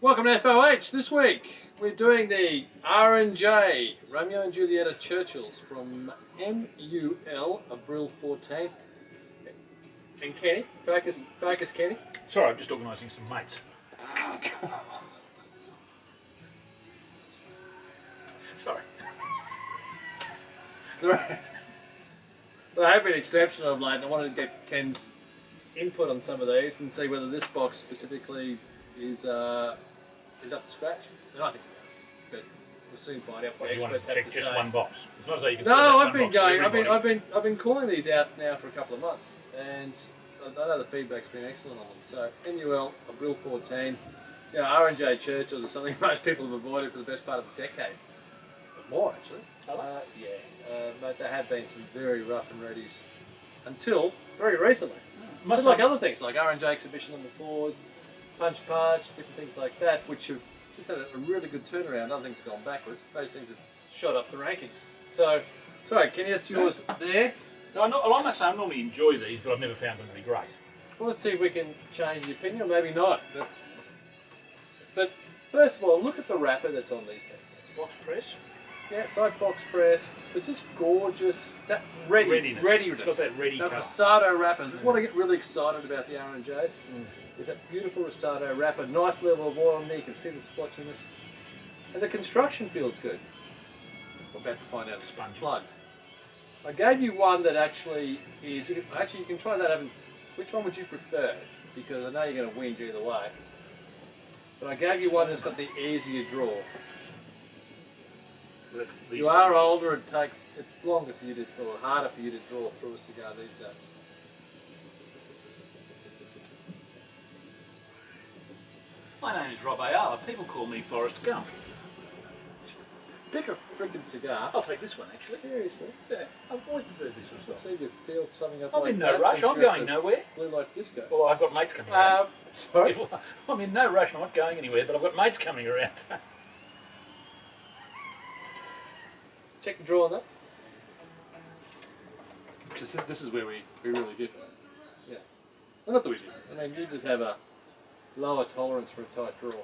Welcome to FOH. This week we're doing the R&J, Romeo and Julieta Churchills from MUL, April 14th. And Kenny, focus Kenny. Sorry, I'm just organising some mates. Sorry. There have been exceptional of late, and I wanted to get Ken's input on some of these and see whether this box specifically is up to scratch. And I think but we'll soon find out what You want experts to have check to just say. one box. It's not as though you can sell No, that I've one been box to going. everybody. I've been calling these out now for a couple of months, and I know the feedback's been excellent on them. So MUL, April 14. You know, R&J Churchills are something most people have avoided for the best part of a decade, or more actually. But there have been some very rough and readies until very recently. Much like other things, like R&J Exhibition number 4s, Punch, different things like that, which have just had a really good turnaround. Other things have gone backwards. Those things have shot up the rankings. So, sorry, Kenny, that's yours there. No, I must say I normally enjoy these, but I've never found them to be great. Well, let's see if we can change the opinion, or maybe not. But first of all, look at the wrapper that's on these things. Box press. Yeah, side box press, but just gorgeous. That readiness. It's got that ready That colour. Rosado wrappers. This is what I get really excited about the R&Js. Is that beautiful Rosado wrapper. Nice level of oil on there. You can see the splotchiness. And the construction feels good. We're about to find out it's Spongy. plugged. I gave you one that actually is... Actually, you can try that. Which one would you prefer? Because I know you're going to whinge either way. But I gave you one that's got the easier draw. You are older, it's longer for you to, or harder for you to draw through a cigar these days. My name is Rob A.R. People call me Forrest Gump. Pick a freaking cigar. I'll take this one, actually. Seriously? Yeah, I've always preferred this one. Let's see if you feel something up I'm like in that. no rush, since I'm you're at going the nowhere. Blue Light Disco. Well, I've got mates coming around. Sorry? I'm in no rush, I'm not going anywhere, but I've got mates coming around. Check the draw on that. Because this is where we really differ. Yeah. Well, not that we differ. I mean, you just have a lower tolerance for a tight draw.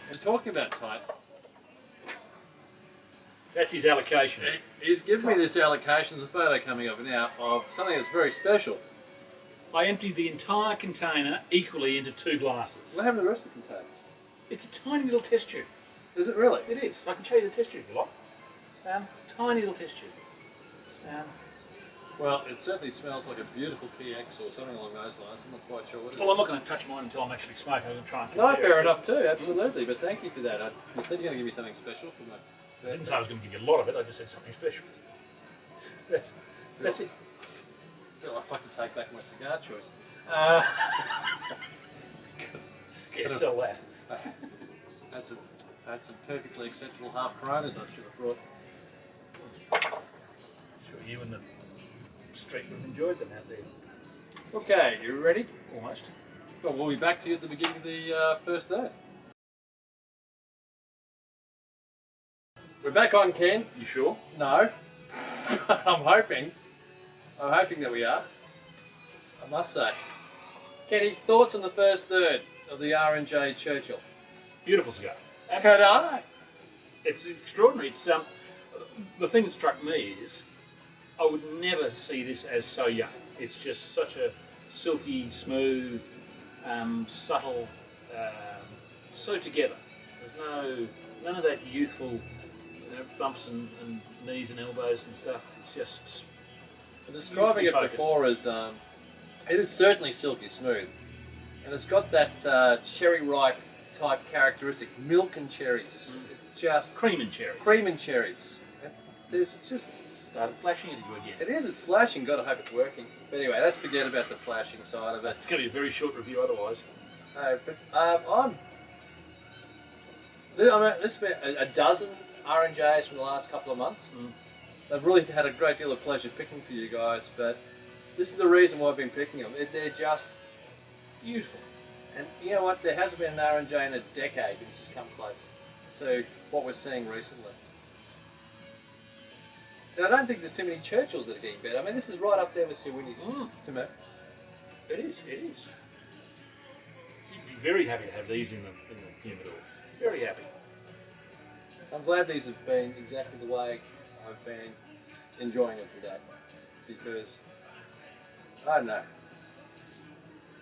And talking about tight, That's his allocation. he's given me this allocation. There's a photo coming up now of something that's very special. I emptied the entire container equally into 2 glasses. What happened to the rest of the container? It's a tiny little test tube. Is it really? It is. I can show you the test tube if you like. Tiny little test tube. Well, it certainly smells like a beautiful PX or something along those lines. I'm not quite sure what it is. Well, I'm not going to touch mine until I'm actually smoking. I'm going to try and No, compare fair it. enough too, absolutely. But thank you for that. You said you're going to give me something special for my I didn't say I was going to give you a lot of it. I just said something special. That's it. I feel I'd like to take back my cigar choice. Yeah, sell that. That's a perfectly acceptable half Coronas I should have brought. Sure, you and the street would have enjoyed them out there. Okay, you ready? Almost. Well, we'll be back to you at the beginning of the first third. We're back on, Ken. You sure? No. I'm hoping that we are. I must say. Kenny, thoughts on the first third of the R&J Churchill? Beautiful cigar. Could I? It's extraordinary. It's the thing that struck me is I would never see this as so young. It's just such a silky, smooth, subtle, so together. There's none of that youthful bumps and knees and elbows and stuff. It's just Describing it before as it is certainly silky smooth, and it's got that cherry ripe type characteristic, milk and cherries, just cream and cherries. cream and cherries. And there's just Started flashing at you again. it's flashing. Gotta hope it's working. But anyway, let's forget about the flashing side of it. It's going to be a very short review otherwise. This has been a dozen R&Js from the last couple of months. I've really had a great deal of pleasure picking for you guys, but this is the reason why I've been picking them. They're just beautiful. And you know what? There hasn't been an R&J in a decade which has come close to what we're seeing recently. And I don't think there's too many Churchills that are getting better. I mean, this is right up there with Sir Winnie's to me. It is. very happy to have these in the humidor. Very happy. I'm glad these have been exactly the way I've been enjoying it today, because I don't know,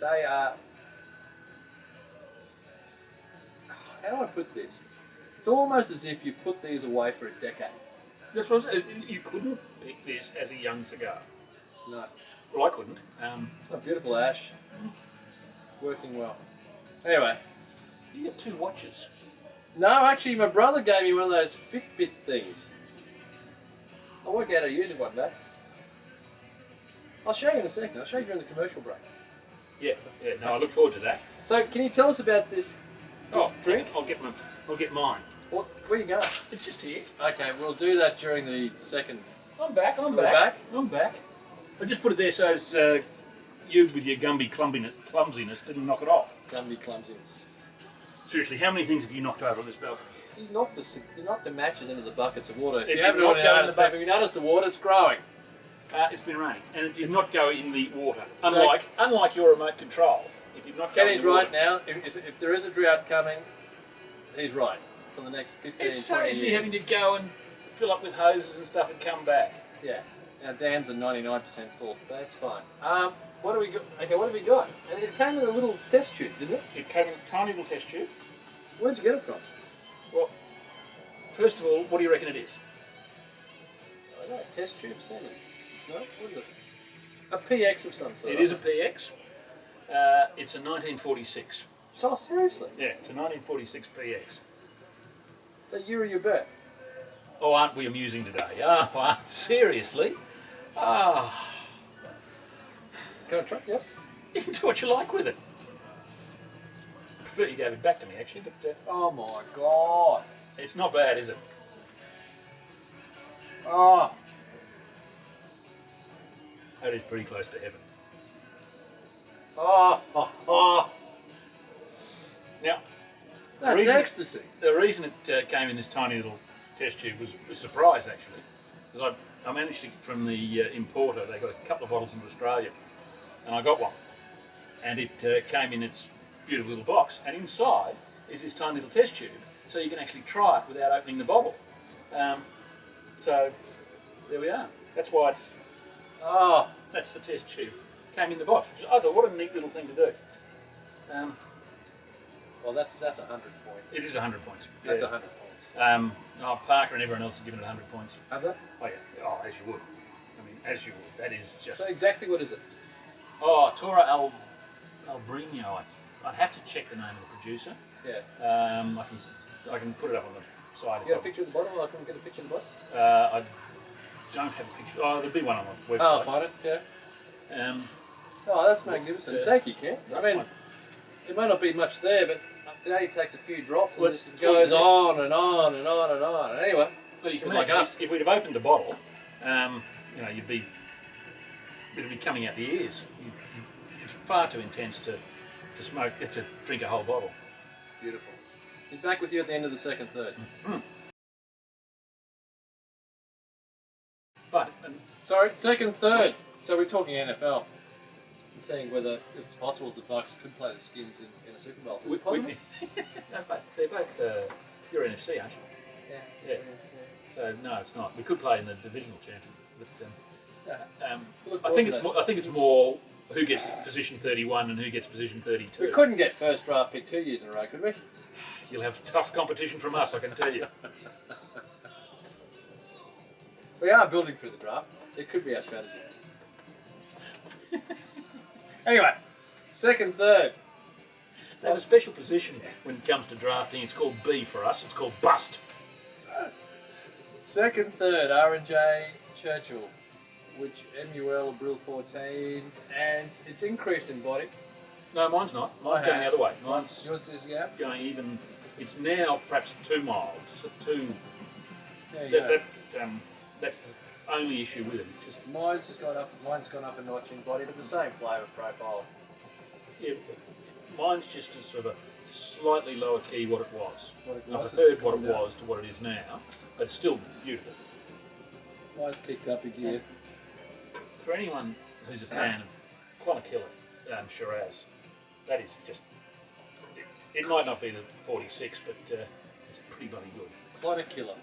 they are. How do I put this? It's almost as if you put these away for a decade. That's what I said. You couldn't pick this as a young cigar. No. Well, I couldn't. A beautiful ash. Working well. Anyway. You got 2 watches. No, actually, my brother gave me one of those Fitbit things. I'll work out how to use it one day. I'll show you in a second. I'll show you during the commercial break. Yeah. No, I look forward to that. So, can you tell us about this drink? I'll get mine. Where you going? It's just here. Okay, we'll do that during the second. I'm back. I'm back. I just put it there so as you, with your Gumby clumsiness, didn't knock it off. Gumby clumsiness. Seriously, how many things have you knocked over on this balcony? You knocked the matches into the buckets of water. If It you did haven't not already go in noticed, the bucket. have you noticed the water? It's growing. It's been raining, and it did not go in the water. Unlike your remote control, it did not go in Kenny's the water. right now. If there is a drought coming, he's right. For the next 15, 20 It years. saves me having to go and fill up with hoses and stuff and come back. Yeah. Our dams are 99% full, but that's fine. What do we got? Okay, what have we got? And it came in a little test tube, didn't it? It came in a tiny little test tube. Where'd you get it from? Well, first of all, what do you reckon it is? I don't know, test tube semen. No? What is it? A PX of some sort. It is a PX. It's a 1946. Oh, seriously? Yeah, it's a 1946 PX. The year of your birth? Oh, aren't we amusing today? Oh, seriously? Ah. Can I try? Yep. You can do what you like with it. I prefer you gave it back to me, actually, but Oh my God. it's not bad, is it? Oh. That is pretty close to heaven. Oh. Now, That's ecstasy. the reason it came in this tiny little test tube was a surprise, actually. Because I managed to, from the importer, they got a couple of bottles into Australia, and I got one. And it came in its beautiful little box, and inside is this tiny little test tube, so you can actually try it without opening the bottle. So, there we are. That's why it's... Oh. That's the test tube. Came in the box, which I thought, what a neat little thing to do. Well, that's 100 points. It is 100 points. That's Yeah. 100 points. Parker and everyone else have given it 100 points. Have they? Oh, yeah. Oh, as you would. I mean, as you would. That is just... So exactly what is it? Oh, Tora Albrino. I'd have to check the name of the producer. Yeah. I can put it up on the side. You got a picture of the bottle? I can get a picture of the bottle. I don't have a picture. Oh, there'll be one on the website. Oh, I'll find it. Yeah. Oh, that's magnificent. Thank you, Ken. I mean, there may not be much there, but it only takes a few drops and this goes on and on and on and on. Anyway, well, you can like imagine us. if we'd have opened the bottle, it'd be coming out the ears. It's far too intense to smoke, to drink a whole bottle. Beautiful. Be back with you at the end of the second third. But Sorry, second third. So we're talking NFL. And seeing whether it's possible the Bucks could play the Skins in a Super Bowl. Is it possible? they're both you're NFC, aren't you? Yeah. So no, it's not. We could play in the divisional champion, but I I think it's more who gets position 31 and who gets position 32. We couldn't get first draft pick 2 years in a row, could we? You'll have tough competition from us, I can tell you. We are building through the draft. It could be our strategy. Anyway, second third. They have a special position when it comes to drafting. It's called B for us. It's called bust. Second third, R&J Churchill, which MUL Brill 14, and it's increased in body. No, mine's not. Mine's going the other way. Mine's Yours is, yeah? going even. It's now perhaps too mild. So There you go. that's the only issue with it. It's just Mine's gone up a notch in body, but the same flavour profile. yeah, mine's just a sort of a slightly lower key what it was. I It's preferred what it come down. was to what it is now, but it's still beautiful. Mine's kicked up a gear. For anyone who's a fan of Clonakilla Shiraz, that is just It might not be the 46, but it's pretty bloody good. Climate killer.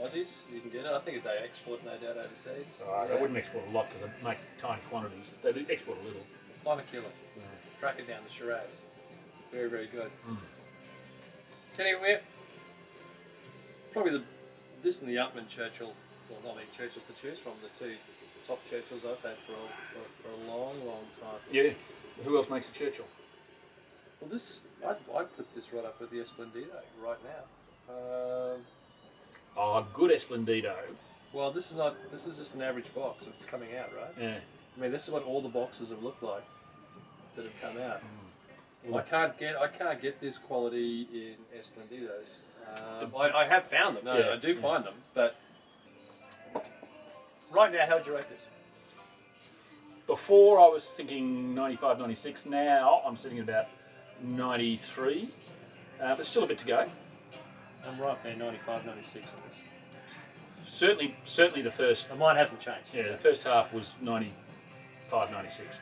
Aussies, you can get it. I think they export no doubt overseas. They wouldn't export a lot because they make tiny quantities. They do export a little. Climate killer. Track it down the Shiraz. Very, very good. Kenny, we're probably this and the Upman Churchill, well, not many Churchills to choose from, the two top Churchills I've had for a long, long time. Yeah. Who else makes a Churchill? Well, I'd put this right up with the Esplendido right now. A good Esplendido. Well, this is just an average box. It's coming out, right? Yeah. I mean, this is what all the boxes have looked like that have come out. Well, I can't get this quality in Esplendidos. I have found them. I do find them, but right now, how'd you rate this? Before I was thinking 95, 96. Now I'm sitting at about 93. But still a bit to go. I'm right there, 95, 96 on this. Certainly the first. And mine hasn't changed. Yeah, the first half was 95, 96.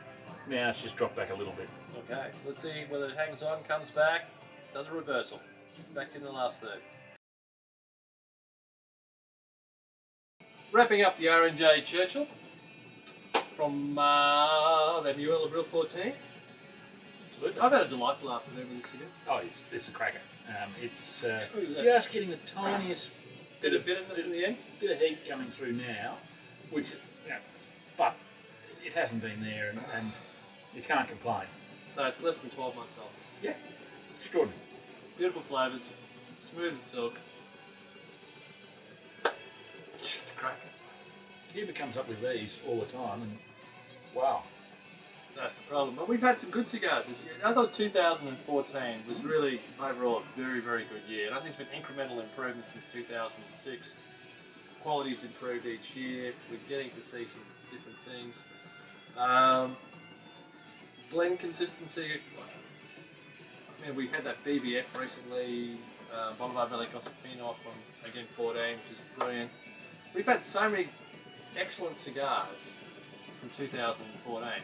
Now it's just dropped back a little bit. Okay, let's see whether it hangs on, comes back, does a reversal. Back in the last third. Wrapping up the R&J Churchill from Romeo Abril 14. Absolutely. I've had a delightful afternoon with this again. Oh, it's a cracker. It's just getting the tiniest Bit of bitterness in the end. Bit of heat coming through now, which, but it hasn't been there, and you can't complain. So it's less than 12 months old. Yeah, extraordinary. Beautiful flavours, smooth as silk. Just a crack. Cuba comes up with these all the time, and wow. That's the problem. But we've had some good cigars this year. I thought 2014 was really, overall, a very, very good year. And I think there's been incremental improvement since 2006. Quality's improved each year. We're getting to see some different things. Blend consistency. I mean, we had that BBF recently. Bolivar Velicos Fino from, again, 14, which is brilliant. We've had so many excellent cigars from 2014.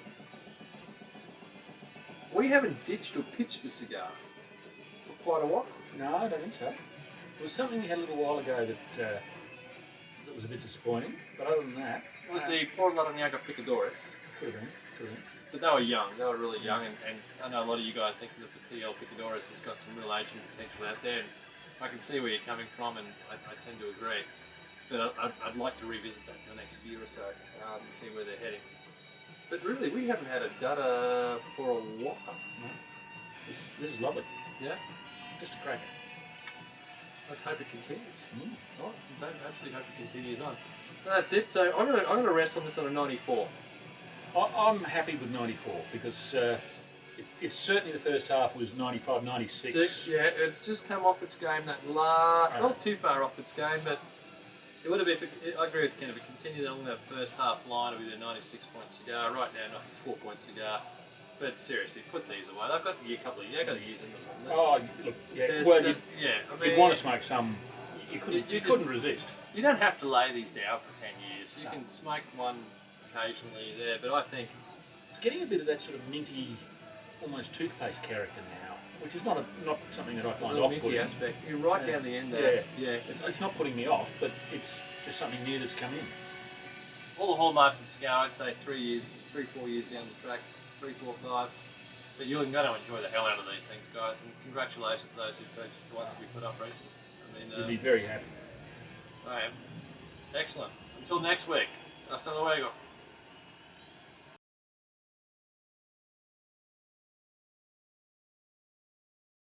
We haven't ditched or pitched a cigar for quite a while. No, I don't think so. There was something we had a little while ago that was a bit disappointing, but other than that... It was the Port Larrañaga Picadores. Could have been. But they were young, they were really young, and I know a lot of you guys think that the PL Picadores has got some real aging potential out there, and I can see where you're coming from, and I tend to agree. But I'd like to revisit that in the next year or so, and see where they're heading. But really, we haven't had a dudder for a while. No. This is lovely. Yeah? Just a cracker. Let's hope it continues. Right. So absolutely hope it continues on. So that's it. So I'm gonna rest on this on a 94. I'm happy with 94 because it's certainly the first half was 95, 96. Yeah, it's just come off its game that last, not too far off its game, but it would have been, I agree with Ken, if it continued along that first half line, it would be a 96-point cigar. Right now, 94-point cigar. But seriously, put these away. They've got a couple of years in them. Oh, look, yeah. Well, you'd want to smoke some. You couldn't resist. You don't have to lay these down for 10 years. You can smoke one occasionally there, but I think it's getting a bit of that sort of minty, almost toothpaste character now, which is not something that I find off-putting. Minty aspect. You're right down the end there. Yeah. It's not putting me off, but it's just something new that's come in. All the hallmarks of cigar, I'd say 3, 4 years down the track, 3, 4, 5. But you're going to enjoy the hell out of these things, guys, and congratulations to those who purchased the ones that we put up recently. I mean, you'll be very happy. I am. Excellent. Until next week. Hasta luego.